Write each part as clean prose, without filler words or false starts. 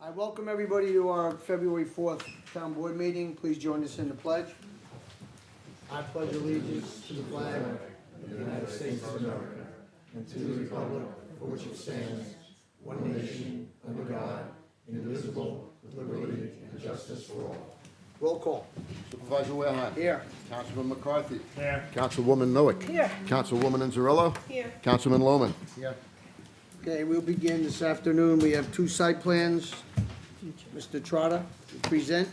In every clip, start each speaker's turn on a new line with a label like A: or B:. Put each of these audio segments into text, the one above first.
A: I welcome everybody to our February 4th town board meeting. Please join us in the pledge. I pledge allegiance to the flag of the United States of America and to the republic for which it stands, one nation, under God, indivisible, with liberty and justice for all. Roll call.
B: Supervisor Warehat.
A: Here.
B: Councilman McCarthy. Here. Councilwoman Noack.
A: Here.
B: Councilwoman Anzarello.
A: Here.
B: Councilman Lohman.
A: Here. Okay, we'll begin this afternoon. We have two site plans. Mr. Trotter, you present.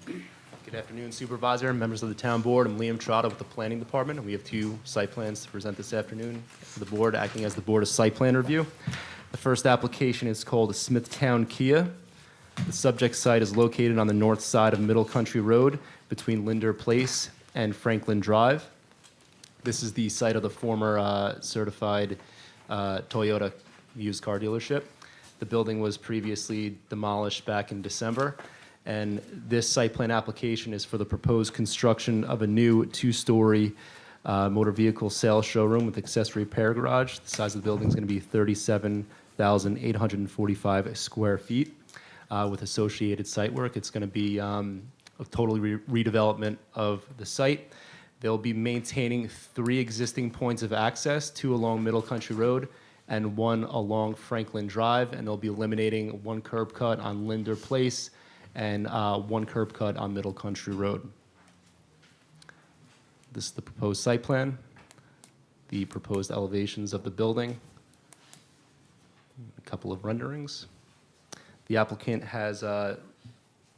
C: Good afternoon, Supervisor, members of the Town Board. I'm Liam Trotta with the Planning Department, and we have two site plans to present this afternoon for the Board, acting as the Board of Site Plan Review. The first application is called Smithtown Kia. The subject site is located on the north side of Middle Country Road between Linder Place and Franklin Drive. This is the site of the former certified Toyota used car dealership. The building was previously demolished back in December, and this site plan application is for the proposed construction of a new two-story motor vehicle sales showroom with accessory repair garage. The size of the building is going to be 37,845 square feet with associated site work. It's going to be a total redevelopment of the site. They'll be maintaining 3 existing points of access, 2 along Middle Country Road and 1 along Franklin Drive, and they'll be eliminating 1 curb cut on Linder Place and 1 curb cut on Middle Country Road. This is the proposed site plan, the proposed elevations of the building, a couple of renderings. The applicant has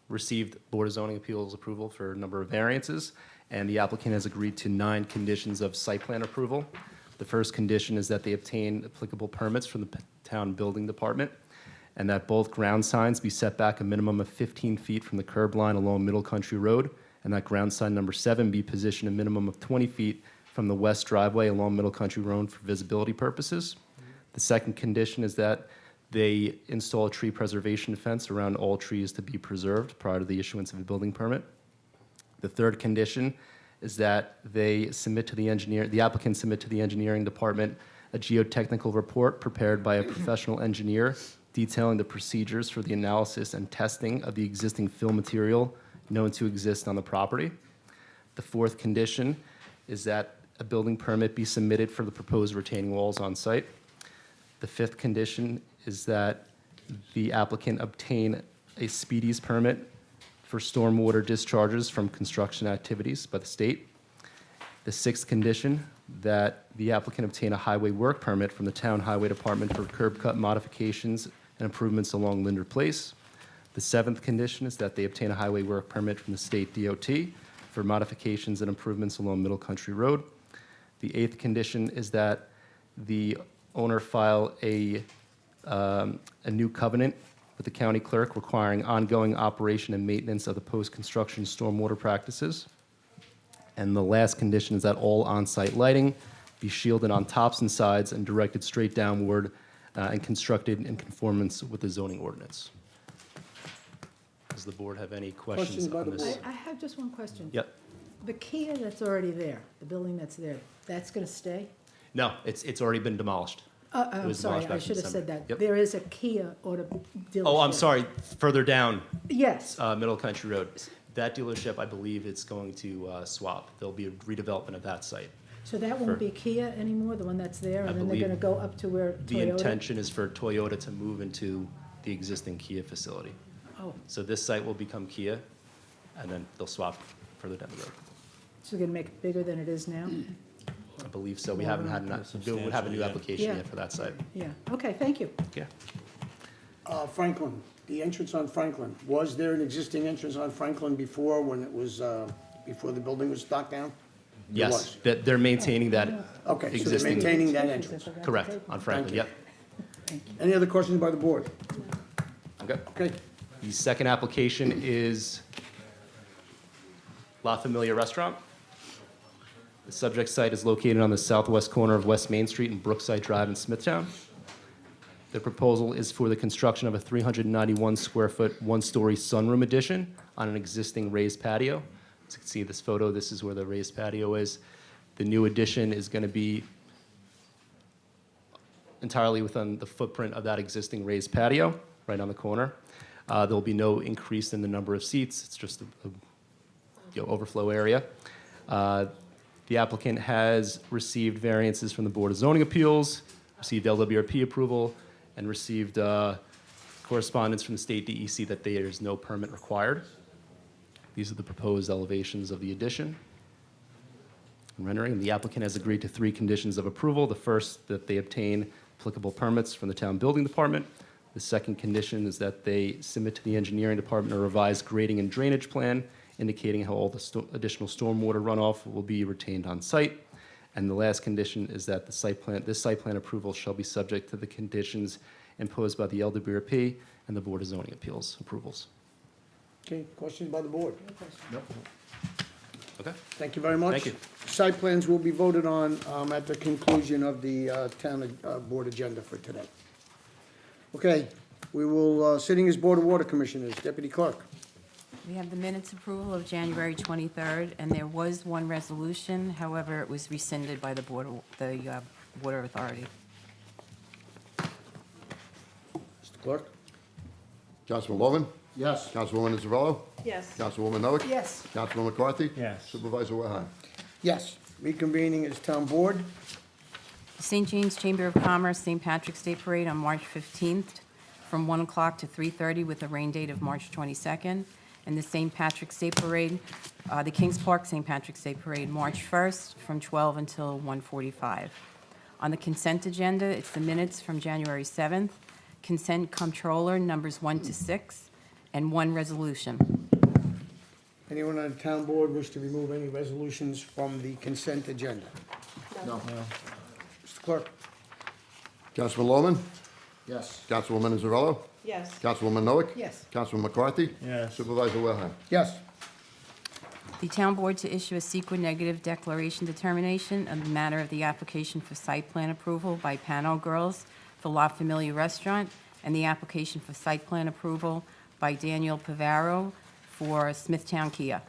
C: received Board of Zoning Appeals approval for a number of variances, and the applicant has agreed to 9 conditions of site plan approval. The first condition is that they obtain applicable permits from the Town Building Department, and that both ground signs be set back a minimum of 15 feet from the curb line along Middle Country Road, and that ground sign number 7 be positioned a minimum of 20 feet from the west driveway along Middle Country Road for visibility purposes. The second condition is that they install a tree preservation fence around all trees to be preserved prior to the issuance of a building permit. The third condition is that the applicant submit to the engineering department a geotechnical report prepared by a professional engineer detailing the procedures for the analysis and testing of the existing fill material known to exist on the property. The fourth condition is that a building permit be submitted for the proposed retaining walls on site. The fifth condition is that the applicant obtain a speedies permit for stormwater discharges from construction activities by the state. The sixth condition, that the applicant obtain a highway work permit from the Town Highway Department for curb cut modifications and improvements along Linder Place. The seventh condition is that they obtain a highway work permit from the state DOT for modifications and improvements along Middle Country Road. The eighth condition is that the owner file a new covenant with the county clerk requiring ongoing operation and maintenance of the post-construction stormwater practices. And the last condition is that all on-site lighting be shielded on tops and sides and directed straight downward and constructed in conformance with the zoning ordinance. Does the board have any questions
A: Questions by
C: on
A: the
C: this?
A: board?
D: I have just one question.
C: Yep.
D: The Kia that's already there, the building that's there, that's gonna stay?
C: No, it's already been demolished. It
D: I'm
C: was
D: sorry,
C: demolished
D: I
C: back in
D: should have said
C: December.
D: that.
C: Yep.
D: There is a Kia auto dealership.
C: Oh, I'm sorry, further down,
D: Yes,
C: Middle Country Road. That dealership, I believe it's going to swap. There'll be a redevelopment of that site.
D: so that
C: for-
D: won't be Kia anymore, the one that's there?
C: I
D: And then they're
C: believe
D: gonna go up to where
C: The
D: Toyota?
C: intention is for Toyota to move into the existing Kia facility.
D: Oh,
C: So this site will become Kia, and then they'll swap further down the road.
D: so they're gonna make it bigger than it is now?
C: I believe so. We haven't had, we have a new application
D: Yeah.
C: yet for that site.
D: Yeah, okay, thank you.
C: Yeah.
A: Franklin, the entrance on Franklin. Was there an existing entrance on Franklin before when it was, before the building was knocked down? There
C: Yes,
A: was.
C: that they're maintaining that
A: Okay, so they're
C: existing,
A: maintaining that entrance.
C: correct, on Franklin,
A: you.
C: yep.
A: Any other questions by the board?
C: Okay.
A: Okay,
C: The second application is La Familia Restaurant. The subject site is located on the southwest corner of West Main Street and Brookside Drive in Smithtown. The proposal is for the construction of a 391 square foot, 1-story sunroom addition on an existing raised patio. As you can see this photo, this is where the raised patio is. The new addition is going to be entirely within the footprint of that existing raised patio, right on the corner. There'll be no increase in the number of seats. It's just a overflow area. The applicant has received variances from the Board of Zoning Appeals, received LWRP approval, and received correspondence from the state DEC that there is no permit required. These are the proposed elevations of the addition and rendering. The applicant has agreed to 3 conditions of approval. The first, that they obtain applicable permits from the town building department. The second condition is that they submit to the engineering department a revised grading and drainage plan indicating how all the additional stormwater runoff will be retained on site. And the last condition is that this site plan approval shall be subject to the conditions imposed by the LWRP and the Board of Zoning Appeals approvals.
A: Okay, questions by the board?
C: Okay.
A: Thank you very much.
C: Thank you.
A: Site plans will be voted on at the conclusion of the town board agenda for today. Okay, we will, sitting as Board of Water Commissioners, Deputy Clerk.
E: We have the minutes approval of January 23rd, and there was one resolution. However, it was rescinded by the Water Authority.
A: Mr. Clerk?
B: Councilman Loman,
A: Yes.
B: Councilwoman Zarello,
F: Yes.
B: Councilwoman Noack,
D: Yes.
B: Councilman McCarthy,
G: Yes.
B: Supervisor Wilhite.
A: Yes. Reconvening as Town Board.
E: The St. James Chamber of Commerce St. Patrick's Day Parade on March 15th from 1 o'clock to 3:30 with a rain date of March 22nd. And the St. Patrick's Day Parade, the Kings Park St. Patrick's Day Parade, March 1st from 12 until 1:45. On the consent agenda, it's the minutes from January 7th, consent comptroller numbers 1 to 6, and 1 resolution.
A: Anyone on the Town Board wish to remove any resolutions from the consent agenda?
F: No.
A: Mr. Clerk?
B: Councilman Loman,
A: Yes.
B: Councilwoman Zarello,
F: Yes.
B: Councilwoman Noack,
D: Yes.
B: Councilman McCarthy,
G: Yes.
B: Supervisor Wilhite.
A: Yes.
E: The town board to issue a secret negative declaration determination on the matter of the application for site plan approval by Pano Girls for La Familia Restaurant, and the application for site plan approval by Daniel Pivaro for Smithtown Kia.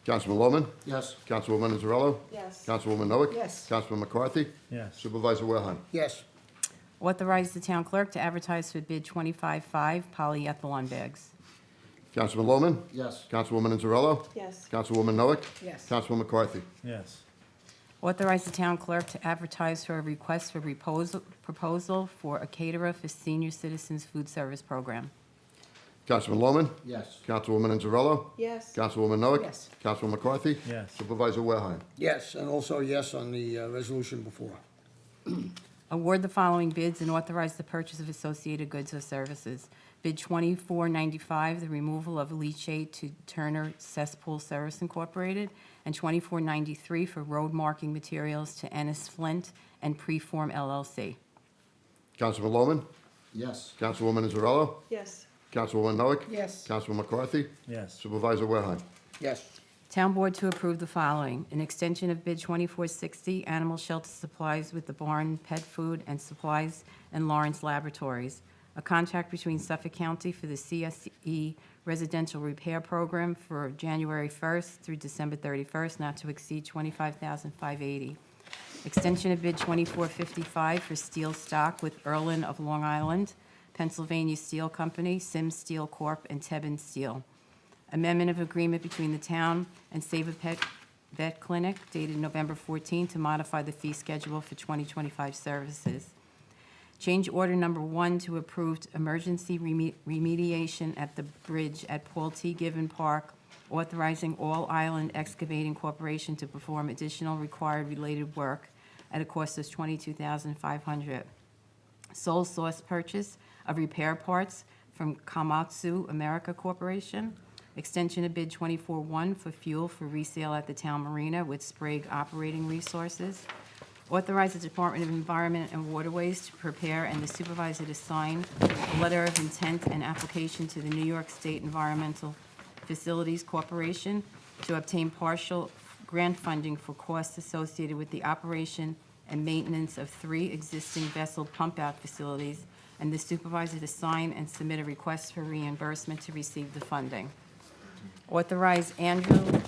B: Councilman Loman,
A: Yes.
B: Councilwoman Zarello,
F: Yes.
B: Councilwoman Noack,
D: Yes.
B: Councilman McCarthy,
G: Yes.
B: Supervisor Wilhite.
A: Yes.
E: Authorize the town clerk to advertise for bid 25.5 polyethylene bags.
B: Councilman Loman,
A: Yes.
B: Councilwoman Zarello,
F: Yes.
B: Councilwoman Noack,
D: Yes.
B: Councilman McCarthy.
G: Yes.
E: Authorize the town clerk to advertise for a request for proposal for a caterer for senior citizens food service program.
B: Councilman Loman,
A: Yes.
B: Councilwoman Zarello,
F: Yes.
B: Councilwoman Noack,
D: Yes.
B: Councilman McCarthy,
G: Yes.
B: Supervisor Wilhite.
A: Yes, and also yes on the resolution before.
E: Award the following bids and authorize the purchase of associated goods or services. Bid 2495, the removal of leachate to Turner Cesspool Service Incorporated, and 2493 for road marking materials to Ennis Flint and Preform LLC.
B: Councilman Loman,
A: Yes.
B: Councilwoman Zarello,
F: Yes.
B: Councilwoman Noack,
D: Yes.
B: Councilman McCarthy,
G: Yes.
B: Supervisor Wilhite.
A: Yes.
E: Town Board to approve the following: an extension of bid 2460, animal shelter supplies with the Barn Pet Food and Supplies and Lawrence Laboratories, a contract between Suffolk County for the CSE Residential Repair Program for January 1st through December 31st, not to exceed $25,580. Extension of bid 2455 for steel stock with Erlin of Long Island, Pennsylvania Steel Company, Sims Steel Corp., and Tebben Steel. Amendment of agreement between the town and Save a Pet Vet Clinic dated November 14 to modify the fee schedule for 2025 services. Change order number 1 to approved emergency remediation at the bridge at Paul T. Given Park, authorizing All Island Excavating Corporation to perform additional required related work at a cost of $22,500. Sole source purchase of repair parts from Komatsu America Corporation. Extension of bid 24-1 for fuel for resale at the town marina with Sprague Operating Resources. Authorize the Department of Environment and Waterways to prepare and the supervisor to sign a letter of intent and application to the New York State Environmental Facilities Corporation to obtain partial grant funding for costs associated with the operation and maintenance of 3 existing vessel pump-out facilities, and the supervisor to sign and submit a request for reimbursement to receive the funding. Authorize Andrew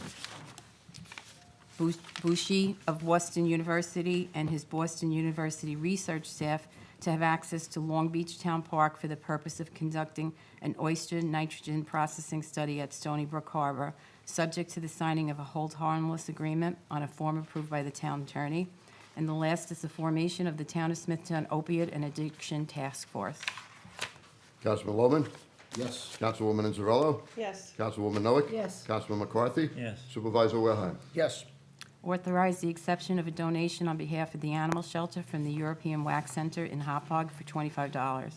E: Bushi of Boston University and his Boston University research staff to have access to Long Beach Town Park for the purpose of conducting an oyster nitrogen processing study at Stony Brook Harbor, subject to the signing of a hold harmless agreement on a form approved by the town attorney. And the last is the formation of the Town of Smithtown Opiate and Addiction Task Force.
B: Councilman Lohman?
A: Yes.
B: Councilwoman Inzarello?
F: yes,
B: Councilwoman Noack?
D: Yes.
B: Councilman McCarthy?
G: yes,
B: Supervisor Wilhelm?
A: Yes.
E: Authorize the exception of a donation on behalf of the animal shelter from the European Wax Center in Hopog for $25.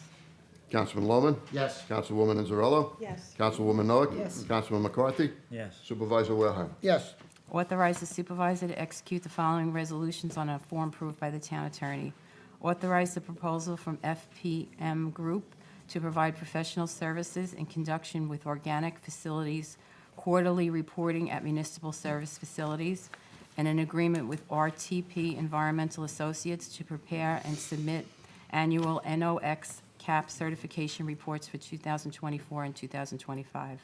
B: Councilman Lohman?
A: Yes.
B: Councilwoman Inzarello?
F: yes,
B: Councilwoman Noack?
D: Yes.
B: Councilman McCarthy?
G: yes,
B: Supervisor Wilhelm?
A: Yes.
E: Authorize the supervisor to execute the following resolutions on a form approved by the town attorney. Authorize the proposal from FPM Group to provide professional services in conjunction with organic facilities, quarterly reporting at municipal service facilities, and an agreement with RTP Environmental Associates to prepare and submit annual NOx CAP certification reports for 2024 and 2025.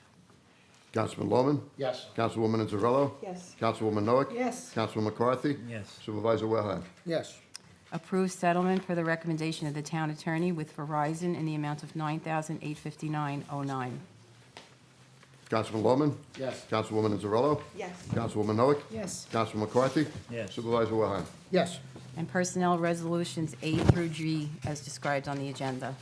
B: Councilman Lohman?
A: Yes.
B: Councilwoman Inzarello?
F: yes,
B: Councilwoman Noack?
D: Yes.
B: Councilman McCarthy?
G: yes,
B: Supervisor Wilhelm?
A: Yes.
E: Approve settlement per the recommendation of the town attorney with Verizon in the amount of $9,859.09.
B: Councilman Lohman?
A: Yes.
B: Councilwoman Inzarello?
F: yes,
B: Councilwoman Noack?
D: Yes.
B: Councilman McCarthy?
G: yes,
B: Supervisor Wilhelm?
A: Yes.
E: And personnel resolutions A through G as described on the agenda.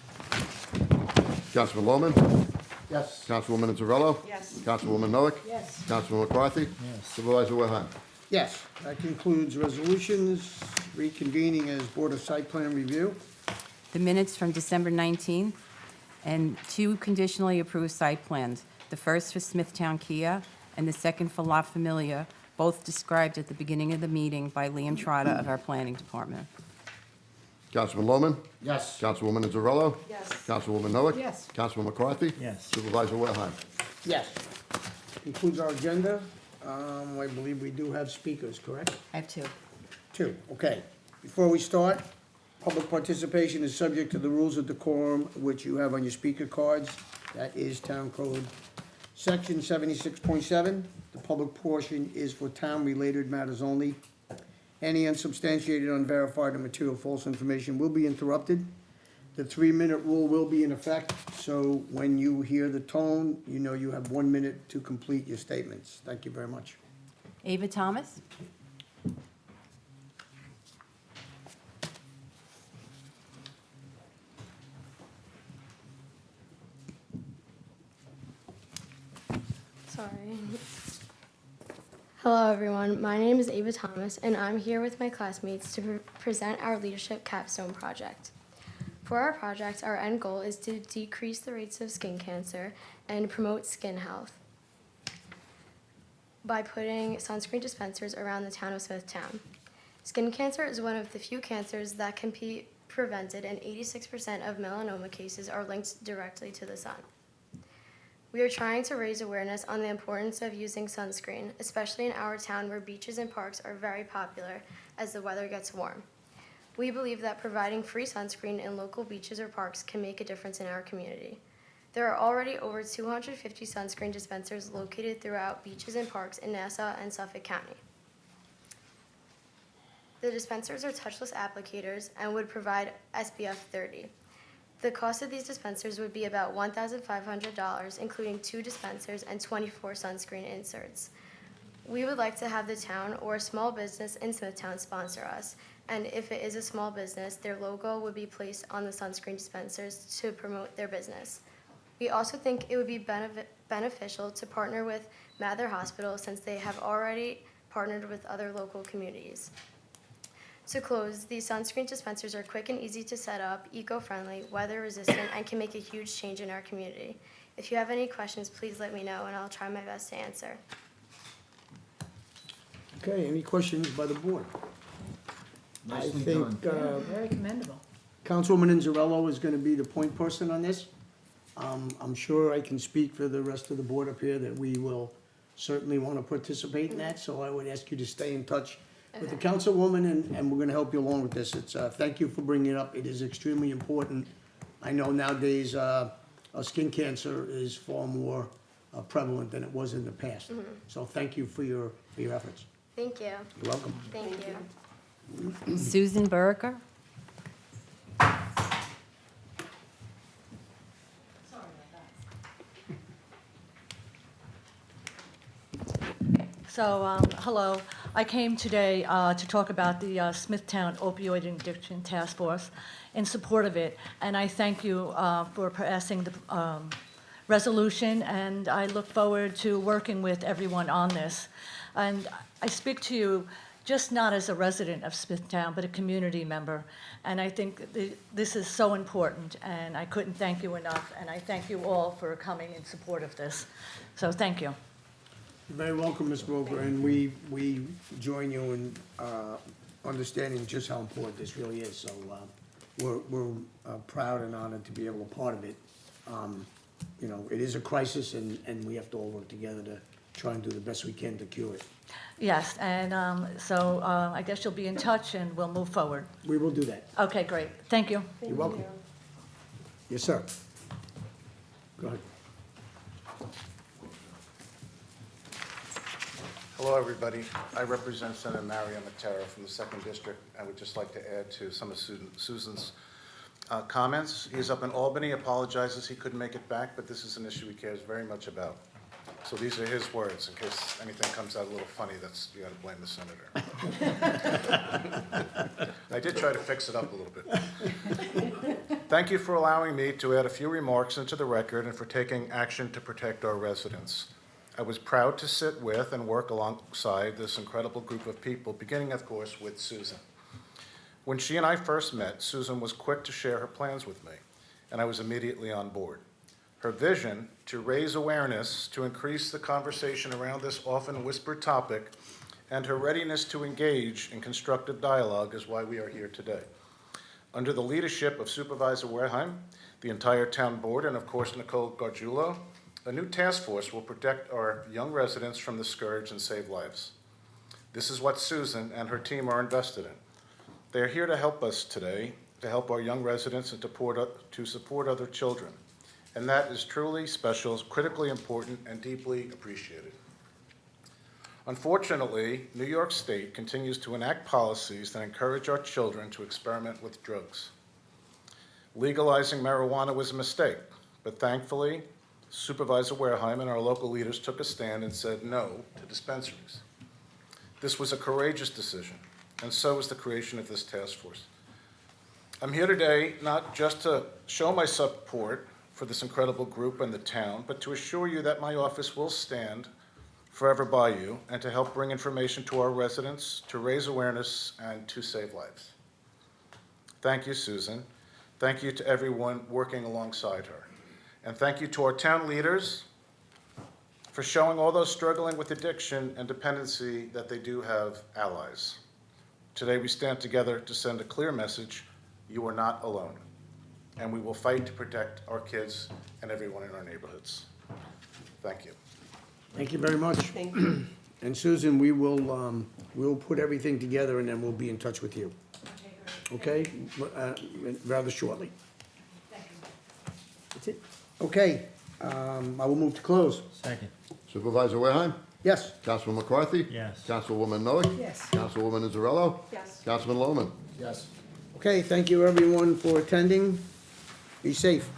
B: Councilman Lohman?
A: Yes.
B: Councilwoman Inzarello?
F: yes,
B: Councilwoman Noack?
D: Yes.
B: Councilman McCarthy?
G: yes,
B: Supervisor Wilhelm?
A: Yes. That concludes resolutions, reconvening as Board of Site Plan Review.
E: The minutes from December 19th and two conditionally approved site plans. The first for Smithtown Kia and the second for La Familia, both described at the beginning of the meeting by Liam Trotta of our planning department.
B: Councilman Lohman?
A: Yes.
B: Councilwoman Inzarello?
F: yes,
B: Councilwoman Noack?
D: Yes.
B: Councilman McCarthy?
G: yes,
B: Supervisor Wilhelm?
A: Yes. Concludes our agenda. I believe we do have speakers, correct?
E: I have two.
A: Two, okay. Before we start, public participation is subject to the rules of decorum, which you have on your speaker cards. That is Town Code Section 76.7. The public portion is for town-related matters only. Any unsubstantiated, unverified, or material false information will be interrupted. The 3-minute rule will be in effect, so when you hear the tone, you know you have 1 minute to complete your statements. Thank you very much.
E: Ava Thomas?
H: Sorry. Hello, everyone. My name is Ava Thomas, and I'm here with my classmates to present our Leadership Capstone project. For our project, our end goal is to decrease the rates of skin cancer and promote skin health by putting sunscreen dispensers around the town of Smithtown. Skin cancer is one of the few cancers that can be prevented, and 86% of melanoma cases are linked directly to the sun. We are trying to raise awareness on the importance of using sunscreen, especially in our town where beaches and parks are very popular as the weather gets warm. We believe that providing free sunscreen in local beaches or parks can make a difference in our community. There are already over 250 sunscreen dispensers located throughout beaches and parks in Nassau and Suffolk County. The dispensers are touchless applicators and would provide SPF 30. The cost of these dispensers would be about $1,500, including 2 dispensers and 24 sunscreen inserts. We would like to have the town or a small business in Smithtown sponsor us, and if it is a small business, their logo would be placed on the sunscreen dispensers to promote their business. We also think it would be beneficial to partner with Mather Hospital since they have already partnered with other local communities. To close, these sunscreen dispensers are quick and easy to set up, eco-friendly, weather-resistant, and can make a huge change in our community. If you have any questions, please let me know, and I'll try my best to answer.
A: Okay, any questions by the board? I think
D: Very commendable.
A: Councilwoman Inzarello is gonna be the point person on this. I'm sure I can speak for the rest of the board up here that we will certainly wanna participate in that, so I would ask you to stay in touch with the councilwoman, and we're gonna help you along with this. It's, thank you for bringing it up. It is extremely important. I know nowadays, skin cancer is far more prevalent than it was in the past. So thank you for your efforts.
H: Thank you.
A: You're welcome.
H: Thank you.
E: Susan Buricker?
F: Hello. I came today to talk about the Smithtown Opioid Addiction Task Force in support of it, and I thank you for passing the resolution, and I look forward to working with everyone on this. And I speak to you just not as a resident of Smithtown, but a community member, and I think this is so important, and I couldn't thank you enough, and I thank you all for coming in support of this. So thank you.
A: You're very welcome, Ms. Broker, and we join you in understanding just how important this really is. So we're proud and honored to be able to be part of it. You know, it is a crisis, and we have to all work together to try and do the best we can to cure it.
F: Yes, and I guess you'll be in touch and we'll move forward.
A: We will do that.
F: Okay, great. Thank you.
A: You're welcome. Yes, sir. Go ahead.
G: Hello, everybody. I represent Senator Mario Matera from the 2nd District. I would just like to add to some of Susan's comments. He's up in Albany, apologizes he couldn't make it back, but this is an issue he cares very much about. So these are his words. In case anything comes out a little funny, you got to blame the senator. I did try to fix it up a little bit. Thank you for allowing me to add a few remarks into the record and for taking action to protect our residents. I was proud to sit with and work alongside this incredible group of people, beginning, of course, with Susan. When she and I first met, Susan was quick to share her plans with me, and I was immediately on board. Her vision to raise awareness, to increase the conversation around this often whispered topic, and her readiness to engage in constructive dialogue is why we are here today. Under the leadership of Supervisor Wareheim, the entire town board, and of course Nicole Gargiulo, a new task force will protect our young residents from the scourge and save lives. This is what Susan and her team are invested in. They are here to help us today, to help our young residents and to support other children. And that is truly special, critically important, and deeply appreciated. Unfortunately, New York State continues to enact policies that encourage our children to experiment with drugs. Legalizing marijuana was a mistake, but thankfully, Supervisor Wareheim and our local leaders took a stand and said no to dispensaries. This was a courageous decision, and so was the creation of this task force. I'm here today not just to show my support for this incredible group and the town, but to assure you that my office will stand forever by you and to help bring information to our residents, to raise awareness, and to save lives. Thank you, Susan. Thank you to everyone working alongside her. And thank you to our town leaders for showing all those struggling with addiction and dependency that they do have allies. Today we stand together to send a clear message: you are not alone. And we will fight to protect our kids and everyone in our neighborhoods. Thank you.
A: Thank you very much. Thank you. And Susan, we'll put everything together and then we'll be in touch with you. Okay? Rather shortly. Thank you. That's it. Okay, I will move to close.
I: Second.
B: Supervisor Wareheim?
A: Yes.
B: Councilman McCarthy?
I: Yes.
B: Councilwoman Miller?
D: Yes.
B: Councilwoman Izzarello?
D: Yes.
B: Councilman Lohman?
A: Okay, thank you everyone for attending. Be safe.